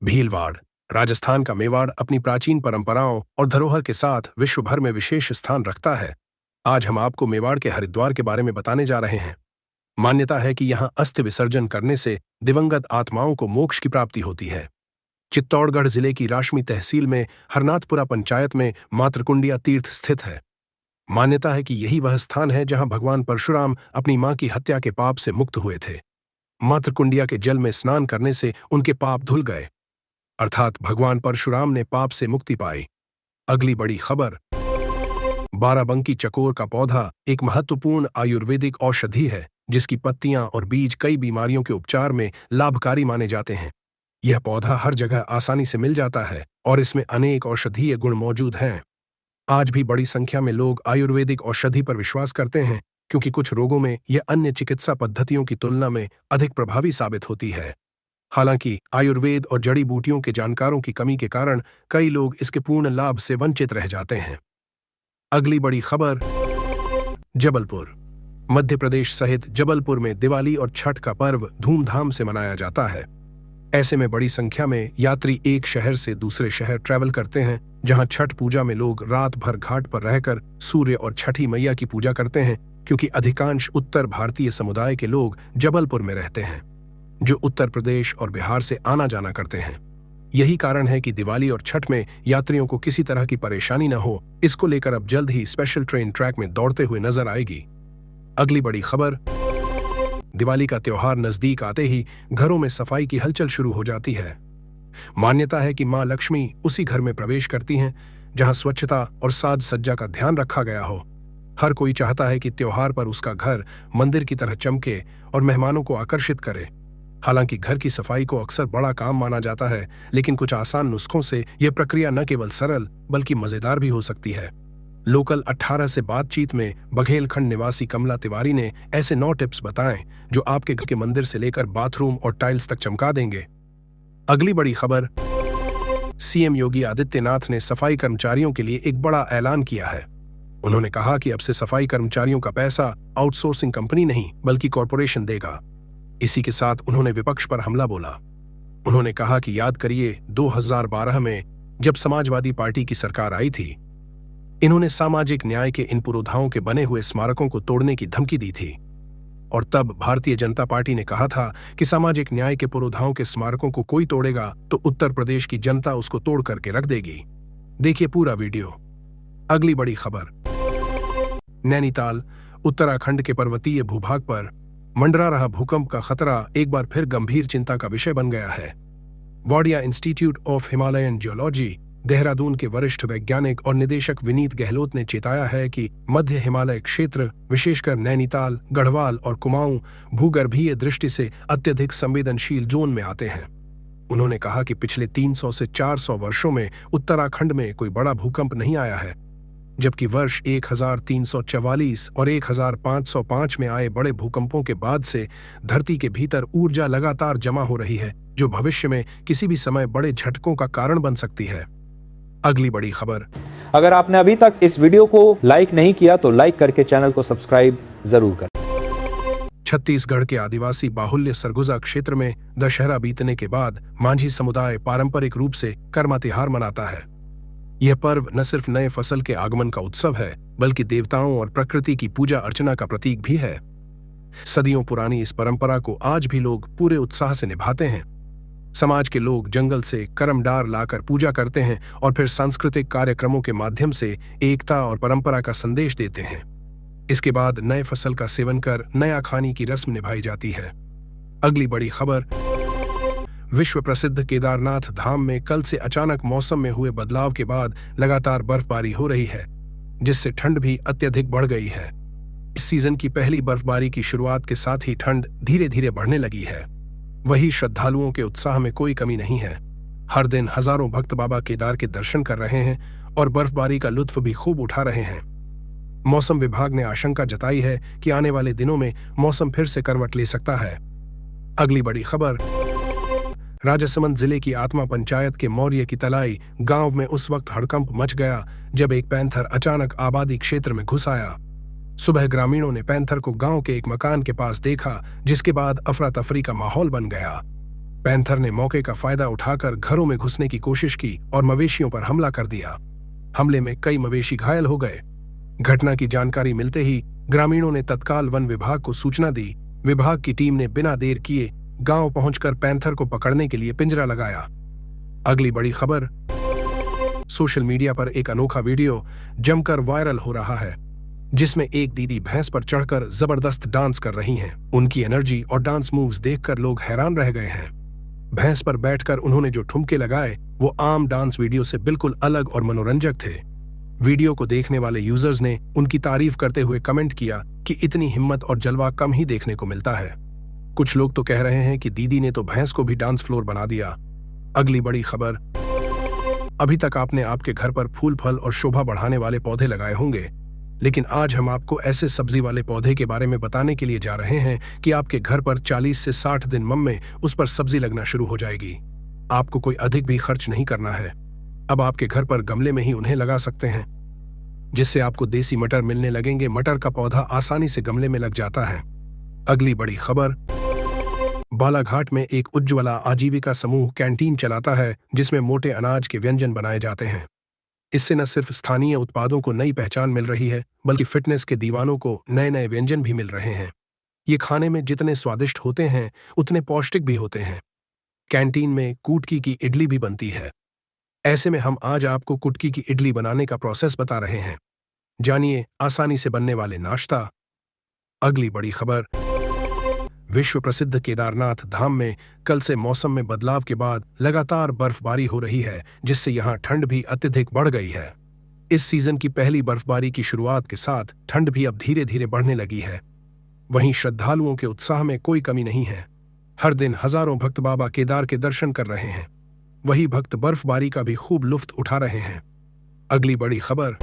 भीलवाड़ राजस्थान का मेवाड़ अपनी प्राचीन परंपराओं और धरोहर के साथ विश्व भर में विशेष स्थान रखता है। आज हम आपको मेवाड़ के हरिद्वार के बारे में बताने जा रहे हैं। मान्यता है कि यहाँ अस्थि विसर्जन करने से दिवंगत आत्माओं को मोक्ष की प्राप्ति होती है। चित्तौड़गढ़ जिले की राशमी तहसील में हरनाथपुरा पंचायत में मातृकुंडिया तीर्थ स्थित है। मान्यता है कि यही वह स्थान है जहां भगवान परशुराम अपनी मां की हत्या के पाप से मुक्त हुए थे। मातृकुंडिया के जल में स्नान करने से उनके पाप धुल गए, अर्थात भगवान परशुराम ने पाप से मुक्ति पाई। अगली बड़ी खबर। बाराबंकी चकोर का पौधा एक महत्वपूर्ण आयुर्वेदिक औषधि है जिसकी पत्तियां और बीज कई बीमारियों के उपचार में लाभकारी माने जाते हैं। यह पौधा हर जगह आसानी से मिल जाता है और इसमें अनेक औषधीय गुण मौजूद हैं। आज भी बड़ी संख्या में लोग आयुर्वेदिक औषधि पर विश्वास करते हैं क्योंकि कुछ रोगों में यह अन्य चिकित्सा पद्धतियों की तुलना में अधिक प्रभावी साबित होती है। हालांकि आयुर्वेद और जड़ी बूटियों के जानकारों की कमी के कारण कई लोग इसके पूर्ण लाभ से वंचित रह जाते हैं। अगली बड़ी खबर। जबलपुर मध्य प्रदेश सहित जबलपुर में दिवाली और छठ का पर्व धूमधाम से मनाया जाता है। ऐसे में बड़ी संख्या में यात्री एक शहर से दूसरे शहर ट्रैवल करते हैं, जहां छठ पूजा में लोग रात भर घाट पर रहकर सूर्य और छठी मैया की पूजा करते हैं, क्योंकि अधिकांश उत्तर भारतीय समुदाय के लोग जबलपुर में रहते हैं जो उत्तर प्रदेश और बिहार से आना जाना करते हैं। यही कारण है कि दिवाली और छठ में यात्रियों को किसी तरह की परेशानी न हो, इसको लेकर अब जल्द ही स्पेशल ट्रेन ट्रैक में दौड़ते हुए नजर आएगी। अगली बड़ी खबर। दिवाली का त्योहार नजदीक आते ही घरों में सफाई की हलचल शुरू हो जाती है। मान्यता है कि मां लक्ष्मी उसी घर में प्रवेश करती हैं जहां स्वच्छता और साज सज्जा का ध्यान रखा गया हो। हर कोई चाहता है कि त्योहार पर उसका घर मंदिर की तरह चमके और मेहमानों को आकर्षित करे। हालांकि घर की सफाई को अक्सर बड़ा काम माना जाता है, लेकिन कुछ आसान नुस्खों से यह प्रक्रिया न केवल सरल बल्कि मजेदार भी हो सकती है। लोकल 18 से बातचीत में बघेलखंड निवासी कमला तिवारी ने ऐसे 9 टिप्स बताएं जो आपके घर के मंदिर से लेकर बाथरूम और टाइल्स तक चमका देंगे। अगली बड़ी खबर। सीएम योगी आदित्यनाथ ने सफाई कर्मचारियों के लिए एक बड़ा ऐलान किया है। उन्होंने कहा कि अब से सफाई कर्मचारियों का पैसा आउटसोर्सिंग कंपनी नहीं बल्कि कॉरपोरेशन देगा। इसी के साथ उन्होंने विपक्ष पर हमला बोला। उन्होंने कहा कि याद करिए 2012 में जब समाजवादी पार्टी की सरकार आई थी, इन्होंने सामाजिक न्याय के इन पुरोधाओं के बने हुए स्मारकों को तोड़ने की धमकी दी थी, और तब भारतीय जनता पार्टी ने कहा था कि सामाजिक न्याय के पुरोधाओं के स्मारकों को कोई तोड़ेगा तो उत्तर प्रदेश की जनता उसको तोड़ करके रख देगी। देखिए पूरा वीडियो। अगली बड़ी खबर। नैनीताल उत्तराखंड के पर्वतीय भूभाग पर मंडरा रहा भूकंप का खतरा एक बार फिर गंभीर चिंता का विषय बन गया है। Wadia institute of Himalayan geology Dehradun के वरिष्ठ वैज्ञानिक और निदेशक विनीत गहलोत ने चेताया है कि मध्य हिमालय क्षेत्र, विशेषकर नैनीताल, गढ़वाल और कुमाऊं भूगर्भीय दृष्टि से अत्यधिक संवेदनशील जोन में आते हैं। उन्होंने कहा कि पिछले 300 से 400 वर्षों में उत्तराखंड में कोई बड़ा भूकंप नहीं आया है, जबकि वर्ष 1344 और 1505 में आए बड़े भूकंपों के बाद से धरती के भीतर ऊर्जा लगातार जमा हो रही है, जो भविष्य में किसी भी समय बड़े झटकों का कारण बन सकती है। अगली बड़ी खबर। अगर आपने अभी तक इस वीडियो को लाइक नहीं किया तो लाइक करके चैनल को सब्सक्राइब जरूर करें। छत्तीसगढ़ के आदिवासी बाहुल्य सरगुजा क्षेत्र में दशहरा बीतने के बाद मांझी समुदाय पारंपरिक रूप से कर्मा तिहार मनाता है। यह पर्व न सिर्फ नए फसल के आगमन का उत्सव है, बल्कि देवताओं और प्रकृति की पूजा अर्चना का प्रतीक भी है। सदियों पुरानी इस परंपरा को आज भी लोग पूरे उत्साह से निभाते हैं। समाज के लोग जंगल से करमडार लाकर पूजा करते हैं और फिर सांस्कृतिक कार्यक्रमों के माध्यम से एकता और परंपरा का संदेश देते हैं। इसके बाद नए फसल का सेवन कर नया खाने की रस्म निभाई जाती है। अगली बड़ी खबर। विश्व प्रसिद्ध केदारनाथ धाम में कल से अचानक मौसम में हुए बदलाव के बाद लगातार बर्फबारी हो रही है, जिससे ठंड भी अत्यधिक बढ़ गई है। इस सीजन की पहली बर्फबारी की शुरुआत के साथ ही ठंड धीरे धीरे बढ़ने लगी है। वही श्रद्धालुओं के उत्साह में कोई कमी नहीं है। हर दिन हजारों भक्त बाबा केदार के दर्शन कर रहे हैं और बर्फबारी का लुत्फ भी खूब उठा रहे हैं। मौसम विभाग ने आशंका जताई है कि आने वाले दिनों में मौसम फिर से करवट ले सकता है। अगली बड़ी खबर। राजसमंद जिले की आत्मा पंचायत के मौर्य की तलाई गांव में उस वक्त हड़कंप मच गया जब एक पैंथर अचानक आबादी क्षेत्र में घुस आया। सुबह ग्रामीणों ने पैंथर को गांव के एक मकान के पास देखा, जिसके बाद अफरा तफरी का माहौल बन गया। पैंथर ने मौके का फायदा उठाकर घरों में घुसने की कोशिश की और मवेशियों पर हमला कर दिया। हमले में कई मवेशी घायल हो गए। घटना की जानकारी मिलते ही ग्रामीणों ने तत्काल वन विभाग को सूचना दी। विभाग की टीम ने बिना देर किए गांव पहुंचकर पैंथर को पकड़ने के लिए पिंजरा लगाया। अगली बड़ी खबर, सोशल मीडिया पर एक अनोखा वीडियो जमकर वायरल हो रहा है, जिसमें एक दीदी भैंस पर चढ़कर जबरदस्त डांस कर रही हैं। उनकी एनर्जी और डांस मूव्स देखकर लोग हैरान रह गए हैं। भैंस पर बैठकर उन्होंने जो ठुमके लगाए वो आम डांस वीडियो से बिल्कुल अलग और मनोरंजक थे। वीडियो को देखने वाले यूजर्स ने उनकी तारीफ करते हुए कमेंट किया कि इतनी हिम्मत और जलवा कम ही देखने को मिलता है। कुछ लोग तो कह रहे हैं कि दीदी ने तो भैंस को भी डांस फ्लोर बना दिया। अगली बड़ी खबर, अभी तक आपने आपके घर पर फूल फल और शोभा बढ़ाने वाले पौधे लगाए होंगे, लेकिन आज हम आपको ऐसे सब्जी वाले पौधे के बारे में बताने के लिए जा रहे हैं कि आपके घर पर 40 से 60 दिन में उस पर सब्जी लगना शुरू हो जाएगी। आपको कोई अधिक भी खर्च नहीं करना है। अब आपके घर पर गमले में ही उन्हें लगा सकते हैं, जिससे आपको देसी मटर मिलने लगेंगे। मटर का पौधा आसानी से गमले में लग जाता है। अगली बड़ी खबर, बालाघाट में एक उज्ज्वला आजीविका समूह कैंटीन चलाता है, जिसमें मोटे अनाज के व्यंजन बनाए जाते हैं। इससे न सिर्फ स्थानीय उत्पादों को नई पहचान मिल रही है, बल्कि फिटनेस के दीवानों को नए नए व्यंजन भी मिल रहे हैं। ये खाने में जितने स्वादिष्ट होते हैं उतने पौष्टिक भी होते हैं। कैंटीन में कुटकी की इडली भी बनती है। ऐसे में हम आज आपको कुटकी की इडली बनाने का प्रोसेस बता रहे हैं। जानिए आसानी से बनने वाले नाश्ता। अगली बड़ी खबर, विश्व प्रसिद्ध केदारनाथ धाम में कल से मौसम में बदलाव के बाद लगातार बर्फबारी हो रही है, जिससे यहां ठंड भी अत्यधिक बढ़ गई है। इस सीजन की पहली बर्फबारी की शुरुआत के साथ ठंड भी अब धीरे धीरे बढ़ने लगी है। वहीं श्रद्धालुओं के उत्साह में कोई कमी नहीं है। हर दिन हजारों भक्त बाबा केदार के दर्शन कर रहे हैं। वही भक्त बर्फबारी का भी खूब लुत्फ उठा रहे हैं। अगली बड़ी खबर,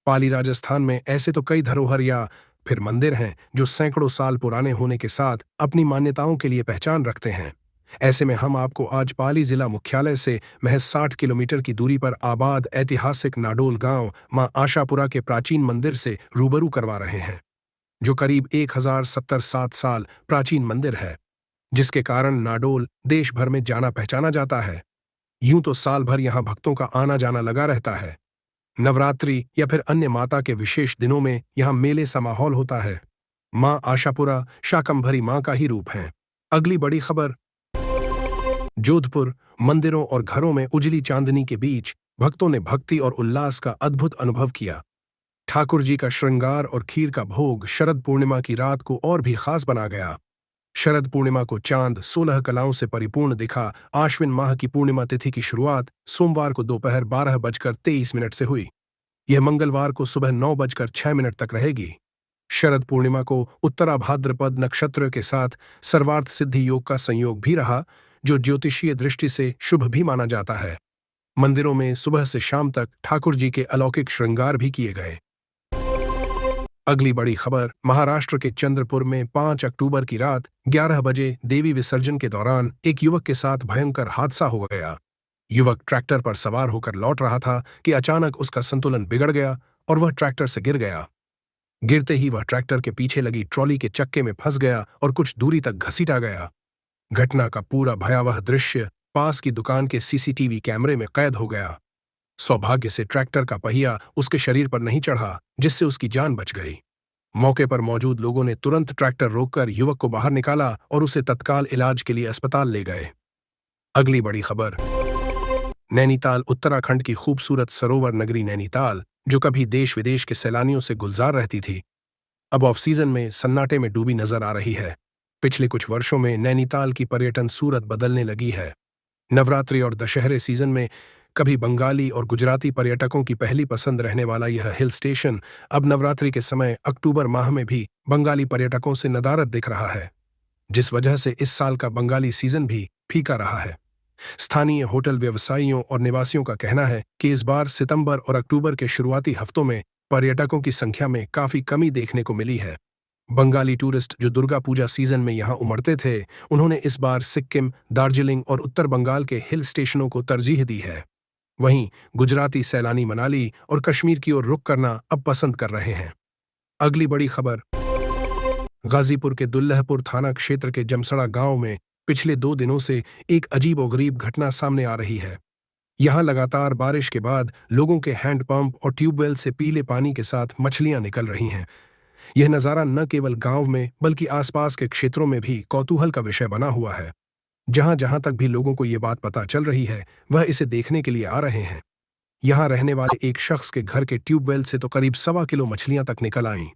पाली राजस्थान में ऐसे तो कई धरोहर या फिर मंदिर हैं जो सैकड़ों साल पुराने होने के साथ अपनी मान्यताओं के लिए पहचान रखते हैं। ऐसे में हम आपको आज पाली जिला मुख्यालय से महज 60 किलोमीटर की दूरी पर आबाद ऐतिहासिक नाडोल गांव मां आशापुरा के प्राचीन मंदिर से रूबरू करवा रहे हैं, जो करीब 1077 साल प्राचीन मंदिर है, जिसके कारण नाडोल देश भर में जाना पहचाना जाता है। यूं तो साल भर यहां भक्तों का आना जाना लगा रहता है। नवरात्रि या फिर अन्य माता के विशेष दिनों में यहां मेले सा माहौल होता है। मां आशापुरा शाकंभरी मां का ही रूप है। अगली बड़ी खबर, जोधपुर मंदिरों और घरों में उजली चांदनी के बीच भक्तों ने भक्ति और उल्लास का अद्भुत अनुभव किया। ठाकुर जी का श्रृंगार और खीर का भोग शरद पूर्णिमा की रात को और भी खास बना गया। शरद पूर्णिमा को चांद 16 कलाओं से परिपूर्ण दिखा। आश्विन माह की पूर्णिमा तिथि की शुरुआत सोमवार को दोपहर 12:23 से हुई। यह मंगलवार को सुबह 9:06 तक रहेगी। शरद पूर्णिमा को उत्तरा भाद्रपद नक्षत्र के साथ सर्वार्थ सिद्धि योग का संयोग भी रहा, जो ज्योतिषीय दृष्टि से शुभ भी माना जाता है। मंदिरों में सुबह से शाम तक ठाकुर जी के अलौकिक श्रृंगार भी किए गए। अगली बड़ी खबर, महाराष्ट्र के चंद्रपुर में 5 अक्टूबर की रात 11 बजे देवी विसर्जन के दौरान एक युवक के साथ भयंकर हादसा हो गया। युवक ट्रैक्टर पर सवार होकर लौट रहा था कि अचानक उसका संतुलन बिगड़ गया और वह ट्रैक्टर से गिर गया। गिरते ही वह ट्रैक्टर के पीछे लगी ट्रॉली के चक्के में फंस गया और कुछ दूरी तक घसीटा गया। घटना का पूरा भयावह दृश्य पास की दुकान के सीसीटीवी कैमरे में कैद हो गया। सौभाग्य से ट्रैक्टर का पहिया उसके शरीर पर नहीं चढ़ा, जिससे उसकी जान बच गई। मौके पर मौजूद लोगों ने तुरंत ट्रैक्टर रोककर युवक को बाहर निकाला और उसे तत्काल इलाज के लिए अस्पताल ले गए। अगली बड़ी खबर, नैनीताल उत्तराखंड की खूबसूरत सरोवर नगरी नैनीताल, जो कभी देश विदेश के सैलानियों से गुलजार रहती थी, अब ऑफ सीजन में सन्नाटे में डूबी नजर आ रही है। पिछले कुछ वर्षों में नैनीताल की पर्यटन सूरत बदलने लगी है। नवरात्रि और दशहरे सीजन में कभी बंगाली और गुजराती पर्यटकों की पहली पसंद रहने वाला यह हिल स्टेशन अब नवरात्रि के समय अक्टूबर माह में भी बंगाली पर्यटकों से नदारद दिख रहा है, जिस वजह से इस साल का बंगाली सीजन भी फीका रहा है। स्थानीय होटल व्यवसायियों और निवासियों का कहना है कि इस बार सितंबर और अक्टूबर के शुरुआती हफ्तों में पर्यटकों की संख्या में काफी कमी देखने को मिली है। बंगाली टूरिस्ट जो दुर्गा पूजा सीजन में यहां उमड़ते थे, उन्होंने इस बार सिक्किम, दार्जिलिंग और उत्तर बंगाल के हिल स्टेशनों को तरजीह दी है। वहीं गुजराती सैलानी मनाली और कश्मीर की ओर रुख करना अब पसंद कर रहे हैं। अगली बड़ी खबर, गाजीपुर के दुल्लहपुर थाना क्षेत्र के जमसड़ा गांव में पिछले 2 दिनों से एक अजीबोगरीब घटना सामने आ रही है। यहाँ लगातार बारिश के बाद लोगों के हैंडपंप और ट्यूबवेल से पीले पानी के साथ मछलियां निकल रही हैं। यह नज़ारा न केवल गांव में बल्कि आसपास के क्षेत्रों में भी कौतूहल का विषय बना हुआ है। जहां जहां तक भी लोगों को ये बात पता चल रही है, वह इसे देखने के लिए आ रहे हैं। यहाँ रहने वाले एक शख्स के घर के ट्यूबवेल से तो करीब 1.25 किलो मछलियां तक निकल आईं।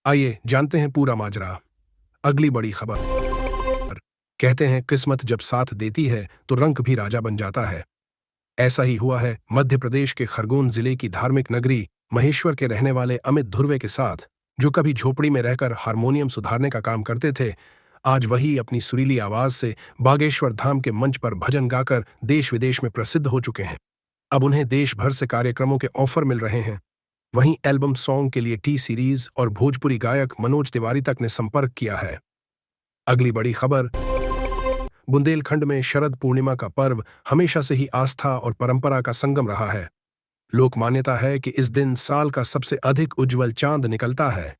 आइए जानते हैं पूरा माजरा। अगली बड़ी खबर। कहते हैं किस्मत जब साथ देती है तो रंग भी राजा बन जाता है। ऐसा ही हुआ है मध्य प्रदेश के खरगोन जिले की धार्मिक नगरी महेश्वर के रहने वाले अमित धुर्वे के साथ, जो कभी झोपड़ी में रहकर हारमोनियम सुधारने का काम करते थे। आज वही अपनी सुरीली आवाज से बागेश्वर धाम के मंच पर भजन गाकर देश विदेश में प्रसिद्ध हो चुके हैं। अब उन्हें देश भर से कार्यक्रमों के ऑफर मिल रहे हैं। वहीं एल्बम सॉन्ग के लिए टी सीरीज और भोजपुरी गायक मनोज तिवारी तक ने संपर्क किया है। अगली बड़ी खबर। बुंदेलखंड में शरद पूर्णिमा का पर्व हमेशा से ही आस्था और परंपरा का संगम रहा है। लोक मान्यता है कि इस दिन साल का सबसे अधिक उज्जवल चांद निकलता है,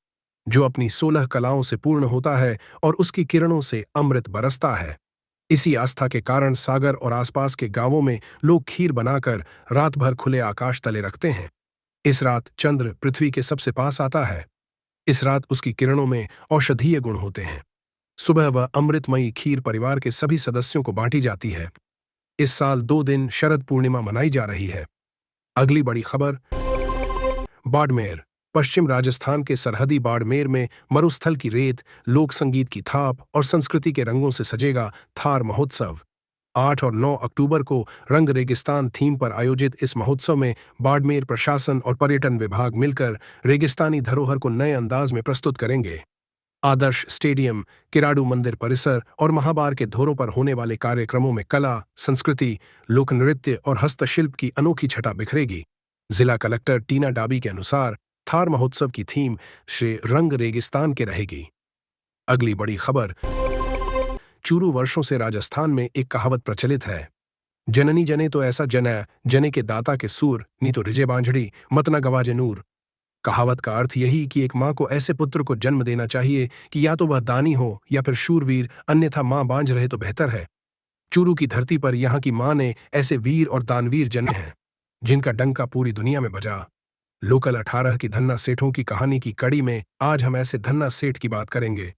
जो अपनी 16 कलाओं से पूर्ण होता है और उसकी किरणों से अमृत बरसता है। इसी आस्था के कारण सागर और आसपास के गांवों में लोग खीर बनाकर रात भर खुले आकाश तले रखते हैं। इस रात चंद्र पृथ्वी के सबसे पास आता है। इस रात उसकी किरणों में औषधीय गुण होते हैं। सुबह वह अमृतमयी खीर परिवार के सभी सदस्यों को बांटी जाती है। इस साल 2 दिन शरद पूर्णिमा मनाई जा रही है। अगली बड़ी खबर। बाड़मेर। पश्चिम राजस्थान के सरहदी बाड़मेर में मरुस्थल की रेत, लोक संगीत की थाप और संस्कृति के रंगों से सजेगा थार महोत्सव। 8 और 9 अक्टूबर को रंग रेगिस्तान थीम पर आयोजित इस महोत्सव में बाड़मेर प्रशासन और पर्यटन विभाग मिलकर रेगिस्तानी धरोहर को नए अंदाज में प्रस्तुत करेंगे। आदर्श स्टेडियम, किराडू मंदिर परिसर और महाबार के धोरों पर होने वाले कार्यक्रमों में कला, संस्कृति, लोक नृत्य और हस्तशिल्प की अनोखी छटा बिखरेगी। जिला कलेक्टर टीना डाबी के अनुसार थार महोत्सव की थीम श्री रंग रेगिस्तान के रहेगी। अगली बड़ी खबर। चूरू वर्षों से राजस्थान में एक कहावत प्रचलित है, जननी जने तो ऐसा जनै, जने के दाता के सूर, नी तो रिजे बांझड़ी, मत न गवाजे नूर। कहावत का अर्थ यही कि एक माँ को ऐसे पुत्र को जन्म देना चाहिए कि या तो वह दानी हो या फिर शूरवीर, अन्यथा माँ बांझ रहे तो बेहतर है। चूरू की धरती पर यहाँ की माँ ने ऐसे वीर और दानवीर जन्मे हैं, जिनका डंका पूरी दुनिया में बजा। लोकल 18 की धन्ना सेठों की कहानी की कड़ी में आज हम ऐसे धन्ना सेठ की बात करेंगे,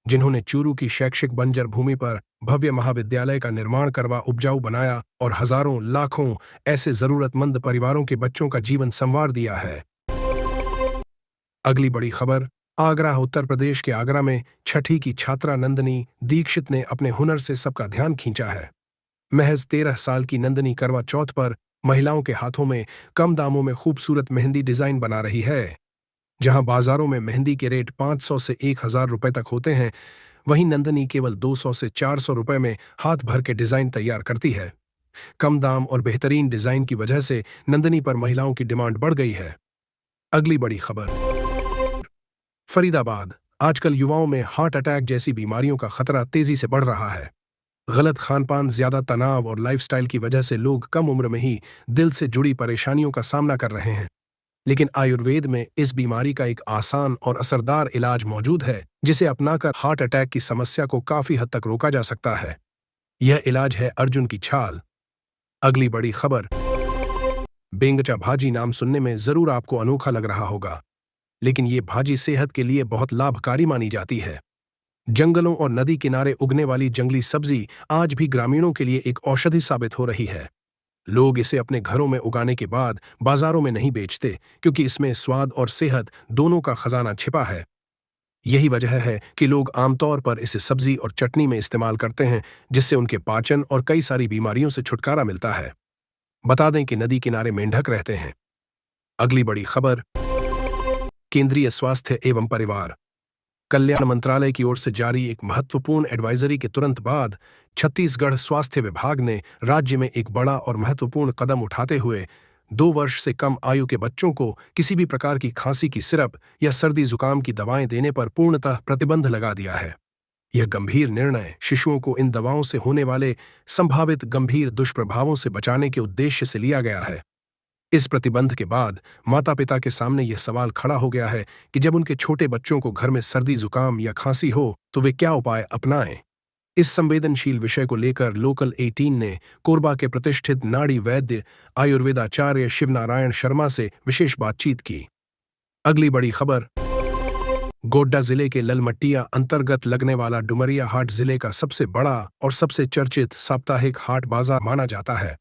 जिन्होंने चूरू की शैक्षिक बंजर भूमि पर भव्य महाविद्यालय का निर्माण करवा उपजाऊ बनाया और हजारों लाखों ऐसे जरूरतमंद परिवारों के बच्चों का जीवन संवार दिया है। अगली बड़ी खबर। आगरा। उत्तर प्रदेश के आगरा में छठी की छात्रा नंदनी दीक्षित ने अपने हुनर से सबका ध्यान खींचा है। महज 13 साल की नंदनी करवा चौथ पर महिलाओं के हाथों में कम दामों में खूबसूरत मेहंदी डिजाइन बना रही है। जहां बाजारों में मेहंदी के रेट 500 से 1000 रुपए तक होते हैं, वहीं नंदनी केवल 200 से 400 रुपए में हाथ भर के डिजाइन तैयार करती है। कम दाम और बेहतरीन डिजाइन की वजह से नंदनी पर महिलाओं की डिमांड बढ़ गई है। अगली बड़ी खबर। फरीदाबाद। आजकल युवाओं में हार्ट अटैक जैसी बीमारियों का खतरा तेजी से बढ़ रहा है। गलत खानपान, ज्यादा तनाव और लाइफस्टाइल की वजह से लोग कम उम्र में ही दिल से जुड़ी परेशानियों का सामना कर रहे हैं। लेकिन आयुर्वेद में इस बीमारी का एक आसान और असरदार इलाज मौजूद है, जिसे अपनाकर हार्ट अटैक की समस्या को काफी हद तक रोका जा सकता है। यह इलाज है अर्जुन की छाल। अगली बड़ी खबर। बेंगचा भाजी नाम सुनने में जरूर आपको अनोखा लग रहा होगा, लेकिन ये भाजी सेहत के लिए बहुत लाभकारी मानी जाती है। जंगलों और नदी किनारे उगने वाली जंगली सब्जी आज भी ग्रामीणों के लिए एक औषधि साबित हो रही है। लोग इसे अपने घरों में उगाने के बाद बाजारों में नहीं बेचते, क्योंकि इसमें स्वाद और सेहत दोनों का खजाना छिपा है। यही वजह है कि लोग आमतौर पर इसे सब्जी और चटनी में इस्तेमाल करते हैं, जिससे उनके पाचन और कई सारी बीमारियों से छुटकारा मिलता है। बता दें कि नदी किनारे मेंढक रहते हैं। अगली बड़ी खबर। केंद्रीय स्वास्थ्य एवं परिवार कल्याण मंत्रालय की ओर से जारी एक महत्वपूर्ण एडवाइजरी के तुरंत बाद छत्तीसगढ़ स्वास्थ्य विभाग ने राज्य में एक बड़ा और महत्वपूर्ण कदम उठाते हुए 2 वर्ष से कम आयु के बच्चों को किसी भी प्रकार की खांसी की सिरप या सर्दी जुकाम की दवाएं देने पर पूर्णतः प्रतिबंध लगा दिया है। यह गंभीर निर्णय शिशुओं को इन दवाओं से होने वाले संभावित गंभीर दुष्प्रभावों से बचाने के उद्देश्य से लिया गया है। इस प्रतिबंध के बाद माता पिता के सामने यह सवाल खड़ा हो गया है कि जब उनके छोटे बच्चों को घर में सर्दी जुकाम या खांसी हो तो वे क्या उपाय अपनाएं। इस संवेदनशील विषय को लेकर लोकल 18 ने कोरबा के प्रतिष्ठित नाड़ी वैद्य आयुर्वेदाचार्य शिवनारायण शर्मा से विशेष बातचीत की। अगली बड़ी खबर, गोड्डा जिले के ललमटिया अंतर्गत लगने वाला डुमरिया हाट जिले का सबसे बड़ा और सबसे चर्चित साप्ताहिक हाट बाजार माना जाता है।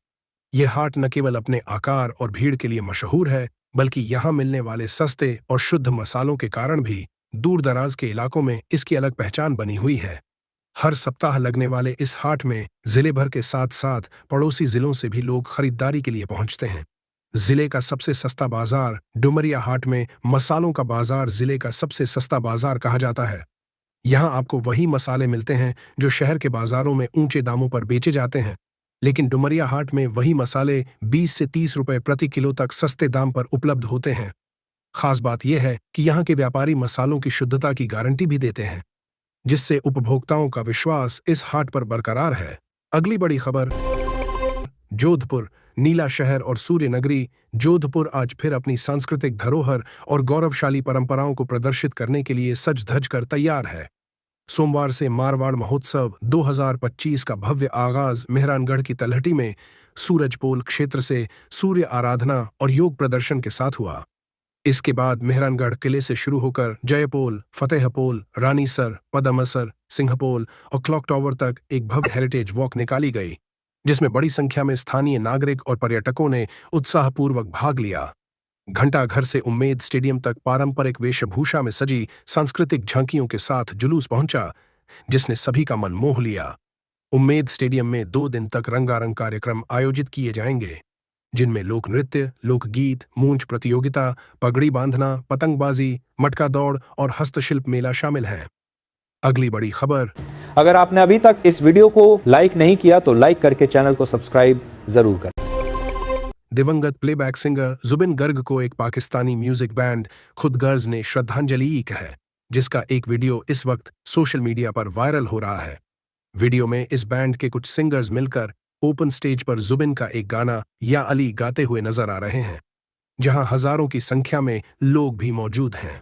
यह हाट न केवल अपने आकार और भीड़ के लिए मशहूर है, बल्कि यहाँ मिलने वाले सस्ते और शुद्ध मसालों के कारण भी दूर दराज के इलाकों में इसकी अलग पहचान बनी हुई है। हर सप्ताह लगने वाले इस हाट में जिले भर के साथ साथ पड़ोसी जिलों से भी लोग खरीदारी के लिए पहुंचते हैं। जिले का सबसे सस्ता बाजार डुमरिया हाट में मसालों का बाजार जिले का सबसे सस्ता बाजार कहा जाता है। यहाँ आपको वही मसाले मिलते हैं जो शहर के बाजारों में ऊंचे दामों पर बेचे जाते हैं, लेकिन डुमरिया हाट में वही मसाले 20 से 30 रुपए प्रति किलो तक सस्ते दाम पर उपलब्ध होते हैं। खास बात यह है कि यहाँ के व्यापारी मसालों की शुद्धता की गारंटी भी देते हैं, जिससे उपभोक्ताओं का विश्वास इस हाट पर बरकरार है। अगली बड़ी खबर, जोधपुर, नीला शहर और सूर्य नगरी जोधपुर आज फिर अपनी सांस्कृतिक धरोहर और गौरवशाली परंपराओं को प्रदर्शित करने के लिए सज धज कर तैयार है। सोमवार से मारवाड़ महोत्सव 2025 का भव्य आगाज मेहरानगढ़ की तलहटी में सूरजपोल क्षेत्र से सूर्य आराधना और योग प्रदर्शन के साथ हुआ। इसके बाद मेहरानगढ़ किले से शुरू होकर जयपोल, फतेहपोल, रानीसर, पदमसर, सिंहपोल और क्लॉक टावर तक एक भव्य हेरिटेज वॉक निकाली गई, जिसमें बड़ी संख्या में स्थानीय नागरिक और पर्यटकों ने उत्साहपूर्वक भाग लिया। घंटाघर से उम्मेद स्टेडियम तक पारंपरिक वेशभूषा में सजी सांस्कृतिक झांकियों के साथ जुलूस पहुंचा, जिसने सभी का मन मोह लिया। उम्मेद स्टेडियम में 2 दिन तक रंगारंग कार्यक्रम आयोजित किए जाएंगे, जिनमें लोक नृत्य, लोकगीत, मूंछ प्रतियोगिता, पगड़ी बांधना, पतंगबाजी, मटका दौड़ और हस्तशिल्प मेला शामिल हैं। अगली बड़ी खबर, अगर आपने अभी तक इस वीडियो को लाइक नहीं किया तो लाइक करके चैनल को सब्सक्राइब जरूर करें। दिवंगत प्लेबैक सिंगर जुबिन गर्ग को एक पाकिस्तानी म्यूजिक बैंड खुद गर्ज ने श्रद्धांजलि दी है, जिसका एक वीडियो इस वक्त सोशल मीडिया पर वायरल हो रहा है। वीडियो में इस बैंड के कुछ सिंगर्स मिलकर ओपन स्टेज पर जुबिन का एक गाना या अली गाते हुए नजर आ रहे हैं, जहां हजारों की संख्या में लोग भी मौजूद हैं।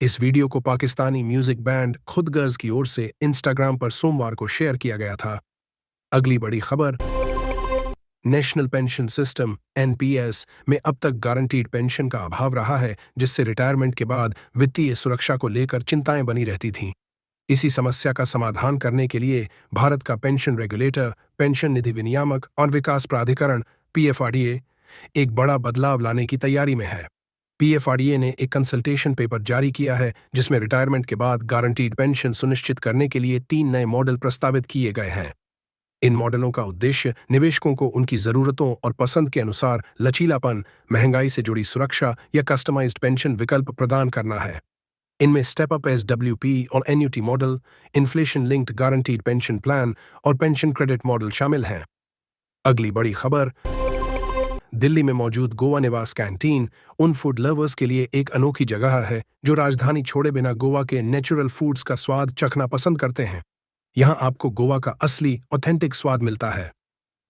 इस वीडियो को पाकिस्तानी म्यूजिक बैंड खुद गर्ज की ओर से इंस्टाग्राम पर सोमवार को शेयर किया गया था। अगली बड़ी खबर, नेशनल पेंशन सिस्टम (एनपीएस) में अब तक गारंटीड पेंशन का अभाव रहा है, जिससे रिटायरमेंट के बाद वित्तीय सुरक्षा को लेकर चिंताएं बनी रहती थीं। इसी समस्या का समाधान करने के लिए भारत का पेंशन रेगुलेटर, पेंशन निधि विनियामक और विकास प्राधिकरण (पीएफआरडीए) एक बड़ा बदलाव लाने की तैयारी में है। पीएफआरडीए ने एक कंसल्टेशन पेपर जारी किया है, जिसमें रिटायरमेंट के बाद गारंटीड पेंशन सुनिश्चित करने के लिए 3 नए मॉडल प्रस्तावित किए गए हैं। इन मॉडलों का उद्देश्य निवेशकों को उनकी जरूरतों और पसंद के अनुसार लचीलापन, महंगाई से जुड़ी सुरक्षा या कस्टमाइज्ड पेंशन विकल्प प्रदान करना है। इनमें स्टेप अप एसडब्ल्यूपी और annuity model, inflation linked guaranteed pension plan और पेंशन क्रेडिट मॉडल शामिल हैं। अगली बड़ी खबर, दिल्ली में मौजूद गोवा निवास कैंटीन उन फूड लवर्स के लिए एक अनोखी जगह है जो राजधानी छोड़े बिना गोवा के नेचुरल फूड्स का स्वाद चखना पसंद करते हैं। यहाँ आपको गोवा का असली ऑथेंटिक स्वाद मिलता है।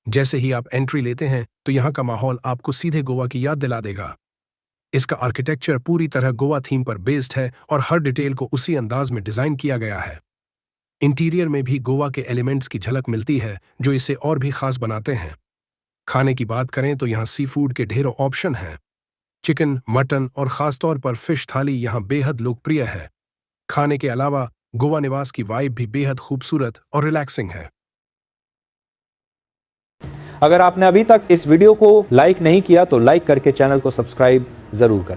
जैसे ही आप एंट्री लेते हैं तो यहाँ का माहौल आपको सीधे गोवा की याद दिला देगा। इसका आर्किटेक्चर पूरी तरह गोवा थीम पर बेस्ड है और हर डिटेल को उसी अंदाज में डिजाइन किया गया है। इंटीरियर में भी गोवा के एलिमेंट्स की झलक मिलती है, जो इसे और भी खास बनाते हैं। खाने की बात करें तो यहाँ सी फूड के ढेरों ऑप्शन हैं। चिकन, मटन और खासतौर पर फिश थाली यहाँ बेहद लोकप्रिय है। खाने के अलावा गोवा निवास की वाइब भी बेहद खूबसूरत और रिलैक्सिंग है। अगर आपने अभी तक इस वीडियो को लाइक नहीं किया तो लाइक करके चैनल को सब्सक्राइब जरूर करें।